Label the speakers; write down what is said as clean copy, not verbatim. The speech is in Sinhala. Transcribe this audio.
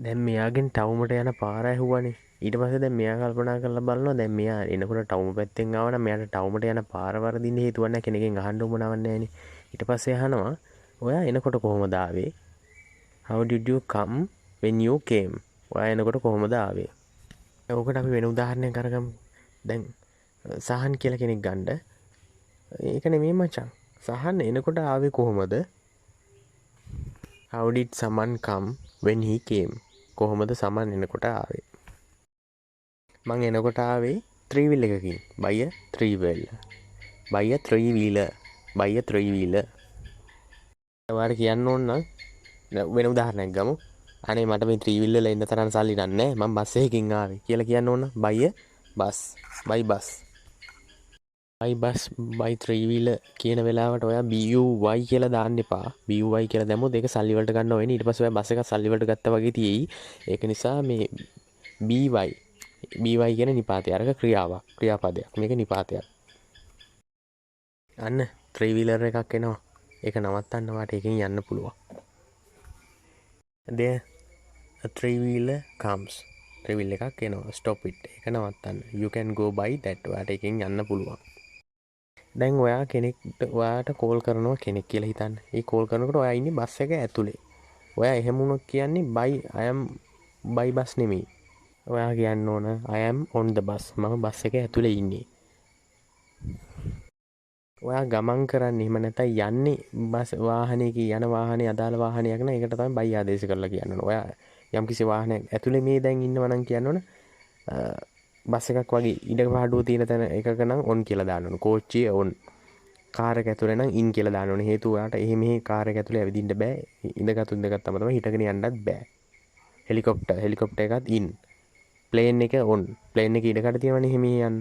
Speaker 1: දැන් මෙයාගෙන් ටවුමට යන පාර ඇහුවනේ. ඊට පස්සේ දැන් මෙයා කල්පනා කරලා බලනවා දැන් මෙයා එනකොට ටවුම පැත්තෙන් ආවනම් මෙයාට ටවුමට යන පාර වරදින්න හේතුවක් නැහැ කෙනකින් අහන්න උවමනාවක් නැහැනේ. ඊට පස්සේ අහනවා ඔයා එනකොට කොහොමද ආවේ? How did you come when you came? ඔයා එනකොට කොහොමද ආවේ? ඔකට අපි වෙන උදාහරණයක් අරගමු. දැන් සහන් කියලා කෙනෙක් ගන්න. ඒක නෙමෙයි මචං. සහන් එනකොට ආවේ කොහොමද? How did someone come when he came? කොහොමද සමන් එනකොට ආවේ? මං එනකොට ආවේ 3 wheel එකකින්. by a 3 wheel. by a 3 wheeler. by a 3 wheeler. ඔයාලට කියන්න ඕන නම් වෙන උදාහරණයක් ගමු. අනේ මට මේ 3 wheel වල එන්න තරම් සල්ලි නැහැ. මම බස් එකකින් ආවේ කියලා කියන්න ඕන. by a bus. by bus. by bus by 3 wheeler කියන වෙලාවට ඔයා BUY කියලා දාන්න එපා. BUY කියලා දැම්මොත් ඒක සල්ලි වලට ගන්න වෙන්නේ. ඊට පස්සේ ඔයා බස් එකක් සල්ලි වලට ගත්තා වගේ තියෙයි. ඒක නිසා මේ BY කියන නිපාතය අරක ක්‍රියාවක්. ක්‍රියාපදයක්. මේක නිපාතයක්. අන්න 3 wheeler එකක් එනවා. ඒක නවත්තන්න වාට එකෙන් යන්න පුළුවන්. There a 3 wheeler comes. 3 wheel එකක් එනවා. Stop it. ඒක නවත්තන්න. You can go by that. වාට එකෙන් යන්න පුළුවන්. දැන් ඔයා කෙනෙක්ට ඔයාට කෝල් කරනවා කෙනෙක් කියලා හිතන්න. ඒ කෝල් කරනකොට ඔයා ඉන්නේ බස් එක ඇතුලේ. ඔයා එහෙම වුණොත් කියන්නේ I am by bus නෙමෙයි. ඔයා කියන්න ඕන I am on the bus. මම බස් එක ඇතුලේ ඉන්නේ. ඔයා ගමන් කරන්නේ එහෙම නැත්නම් යන්නේ බස් වාහනයක යන වාහනේ අදාළ වාහනයක් නම් ඒකට තමයි by ආදේශ කරලා කියන්න ඕන. ඔයා යම්කිසි වාහනයක් ඇතුලේ මේ දැන් ඉන්නවා නම් කියන්න ඕන බස් එකක් වගේ ඉඩ පාඩුව තියෙන තැන එකක නම් on කියලා දාන්න ඕන. කෝච්චිය on. කාර් එක ඇතුලේ නම් in කියලා දාන්න ඕන. හේතුව ඔයාට එහෙම කාර් එක ඇතුලේ ඇවිදින්න බෑ. ඉඳගත්තුම තමයි හිටගෙන යන්නත් බෑ. හෙලිකොප්ටර් එකත් in. ප්ලේන් එක on. ප්ලේන් එක ඉඩ කඩ තියෙනවනේ එහෙම යන්න.